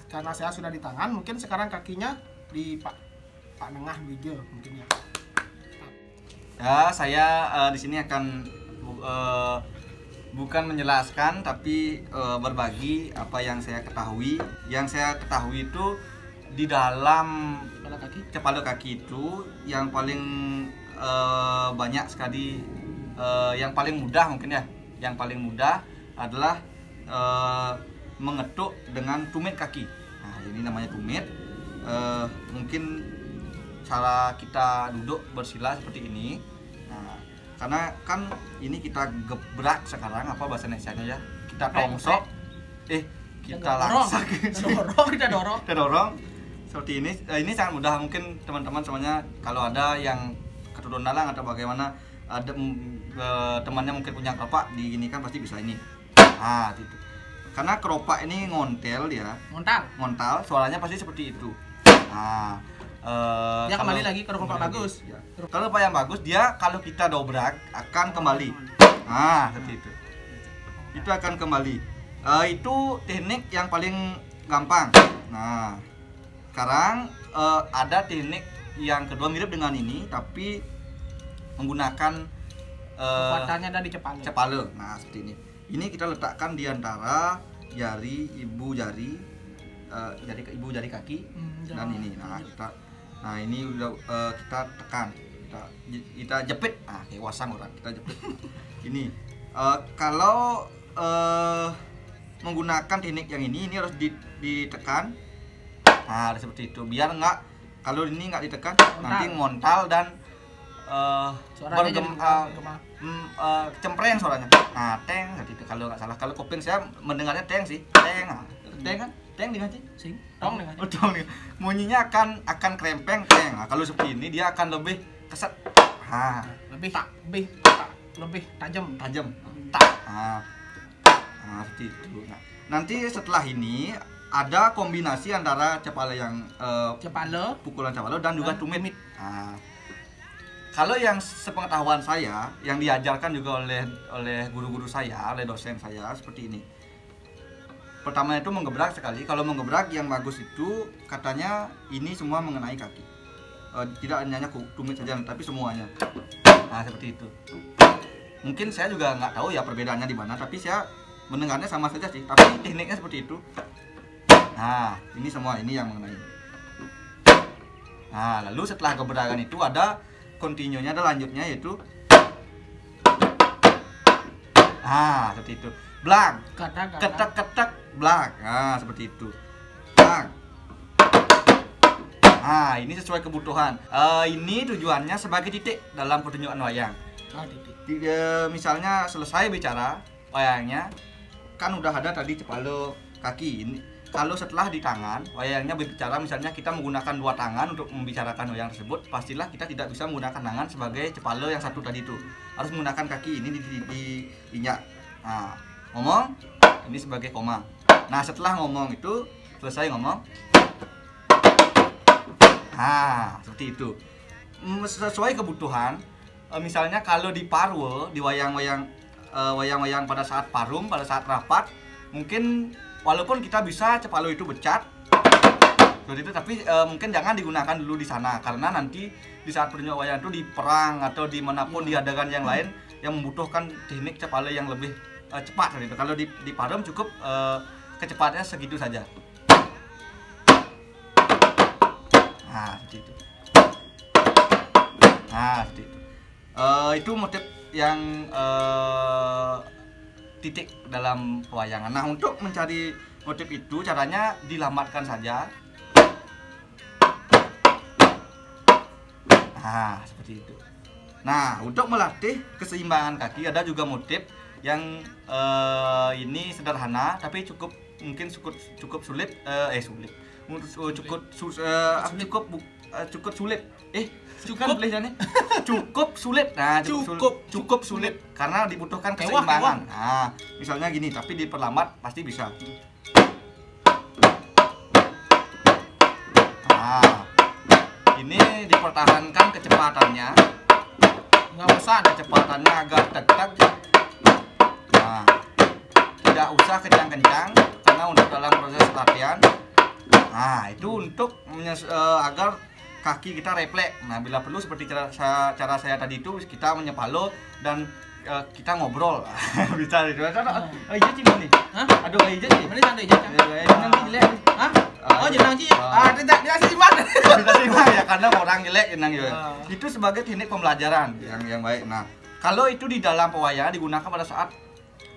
karena saya sudah di tangan, mungkin sekarang kakinya di Pak Nengah Bija mungkin ya. Ya, saya di sini akan bukan menjelaskan tapi berbagi apa yang saya ketahui. Yang saya ketahui itu di dalam kepala kaki itu yang paling banyak sekali, yang paling mudah mungkin ya. Yang paling mudah adalah mengetuk dengan tumit kaki. Nah, ini namanya tumit. Mungkin cara kita duduk bersila seperti ini. Nah, karena kan ini kita gebrak sekarang, apa bahasa Indonesianya ya? Kita tongsok. Kita langsak. Kita dorong. Seperti ini. Ini sangat mudah, mungkin teman-teman semuanya kalau ada yang keturunan dalang atau bagaimana, ada temannya mungkin punya keropak di ini kan pasti bisa ini. Nah, itu. Karena keropak ini ngontel dia. Ngontal, suaranya pasti seperti itu. Nah, dia kembali lagi ke keropak bagus. Ya. Kalau keropak yang bagus, dia kalau kita dobrak akan kembali. Nah, seperti itu. Itu akan kembali. Itu teknik yang paling gampang. Nah, sekarang ada teknik yang kedua mirip dengan ini, tapi menggunakan kekuatannya ada di cepale. Nah, seperti ini. Ini kita letakkan di antara ibu jari kaki dan ini. Nah, ini udah kita tekan, kita jepit. Nah, kayak wasang orang, kita jepit. Ini kalau menggunakan teknik yang ini harus ditekan. Nah, seperti itu. Biar nggak, kalau ini nggak ditekan nanti ngontal dan cempreng suaranya. Nah, teng seperti itu kalau nggak salah. Kalau kuping saya mendengarnya teng sih. Teng. Teng kan? Teng dengan sing. Tong dengan. Bunyinya akan krempeng teng. Nah, kalau seperti ini dia akan lebih keset. Nah, lebih tajam. Nah, seperti itu. Nah, nanti setelah ini ada kombinasi antara cepale pukulan cepale dan juga tumit. Nah, kalau yang sepengetahuan saya, yang diajarkan juga oleh guru-guru saya, oleh dosen saya seperti ini. Pertama itu menggebrak sekali. Kalau menggebrak yang bagus itu katanya ini semua mengenai kaki. Tidak hanya tumit saja, tapi semuanya. Nah, seperti itu. Mungkin saya juga nggak tahu ya perbedaannya di mana, tapi saya mendengarnya sama saja sih. Tapi tekniknya seperti itu. Nah, ini semua ini yang mengenai. Nah, lalu setelah gebrakan itu ada kontinunya, ada lanjutnya yaitu seperti itu. Blang, ketek, blang. Nah, seperti itu. Blang. Nah, ini sesuai kebutuhan. Ini tujuannya sebagai titik dalam pertunjukan wayang. Misalnya selesai bicara wayangnya, kan udah ada tadi cepalo kaki. Ini kalau setelah di tangan, wayangnya berbicara, misalnya kita menggunakan dua tangan untuk membicarakan wayang tersebut, pastilah kita tidak bisa menggunakan tangan sebagai cepale yang satu tadi itu. Harus menggunakan kaki ini diinjak. Nah, ngomong, ini sebagai koma. Nah, setelah ngomong itu, selesai ngomong. Nah, seperti itu. Sesuai kebutuhan, misalnya kalau di parwe, di wayang-wayang pada saat parum, pada saat rapat, mungkin walaupun kita bisa cepalo itu becat seperti itu, tapi mungkin jangan digunakan dulu di sana, karena nanti di saat pertunjukan wayang itu di perang atau dimanapun diadakan yang lain yang membutuhkan teknik cepalo yang lebih cepat seperti itu. Kalau di parum cukup kecepatannya segitu saja. Nah, seperti itu. Nah, seperti itu. Itu motif yang titik dalam pewayangan. Nah, untuk mencari motif itu caranya dilamatkan saja. Nah, seperti itu. Nah, untuk melatih keseimbangan kaki ada juga motif yang ini sederhana tapi mungkin cukup sulit. Cukup sulit. Cukup sulit. Nah, cukup sulit karena dibutuhkan keseimbangan. Nah, misalnya gini, tapi diperlambat pasti bisa. Nah, ini dipertahankan kecepatannya. Nggak usah kecepatannya agak tetap. Nah, tidak usah kencang-kencang karena untuk dalam proses latihan Nah, itu untuk agar kaki kita refleks. Nah, bila perlu seperti cara saya tadi itu kita menyepalo dan kita ngobrol. Bisa itu. Aja sih nih. Hah? Aduh, aja sih. Mana santai aja. Jenang jelek. Hah? Oh, jenang sih. Tidak dia simak. Bisa simak ya karena orang jelek jenang ya. Itu sebagai teknik pembelajaran yang baik. Nah, kalau itu di dalam pewayangan digunakan pada saat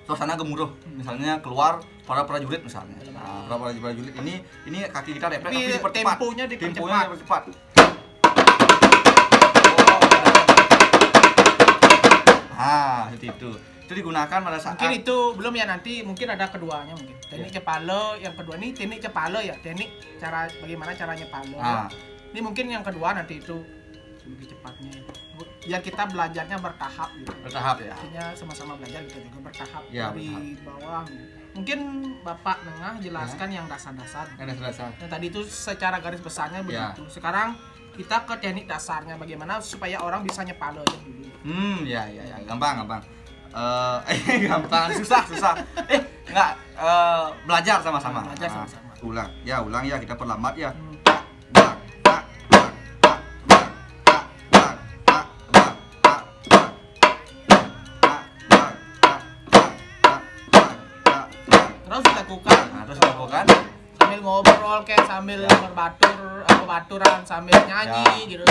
suasana gemuruh, misalnya keluar para prajurit misalnya. Nah, para prajurit ini kaki kita refleks tapi dipercepat. Temponya dipercepat. Ah, seperti itu. Itu digunakan pada saat mungkin itu belum ya, nanti mungkin ada keduanya mungkin. Teknik cepalo yang kedua ini teknik cepalo ya, teknik bagaimana caranya cepalo. Ini mungkin yang kedua nanti itu lebih cepatnya. Biar kita belajarnya bertahap gitu. Bertahap ya. Artinya sama-sama belajar gitu juga bertahap ya, dari bawah. Mungkin Bapak Nengah jelaskan yang dasar-dasar. Yang dasar-dasar. Nah, tadi itu secara garis besarnya begitu. Sekarang kita ke teknik dasarnya bagaimana supaya orang bisa nyepalo aja dulu. Ya, gampang. Gampang, susah. Enggak, belajar sama-sama. Ulang ya, kita perlambat ya. Terus dilakukan sambil ngobrol kayak sambil berbaturan sambil nyanyi gitu.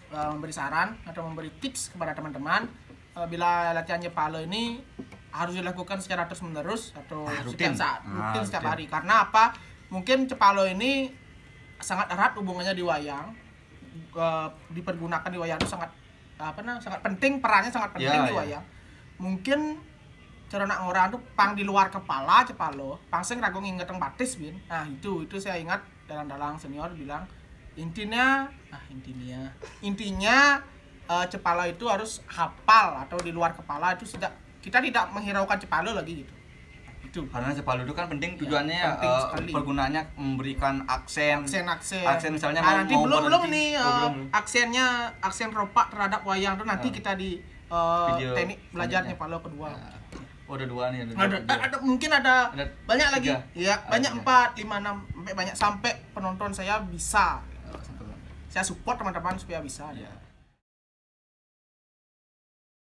Memberi saran atau memberi tips kepada teman-teman bila latihan Cepalo ini harus dilakukan secara terus-menerus atau rutin setiap hari. Karena apa? Mungkin Cepalo ini sangat erat hubungannya di wayang. Dipergunakan di wayang itu sangat penting, perannya sangat penting di wayang. Mungkin cara nak orang tuh pang di luar kepala Cepalo, pang sing ragung ingeteng batis bin. Nah, itu saya ingat dalang senior bilang intinya Cepalo itu harus hafal atau di luar kepala itu kita tidak menghiraukan Cepalo lagi gitu. Itu karena Cepalo itu kan penting tujuannya pergunaannya memberikan aksen misalnya nanti belum nih aksen ropak terhadap wayang tuh nanti kita di teknik belajarnya Cepalo kedua. Ada dua nih. Ada mungkin ada banyak lagi. Ya, banyak 4, 5, 6 sampai banyak sampai penonton saya bisa. Saya support teman-teman supaya bisa. Ya.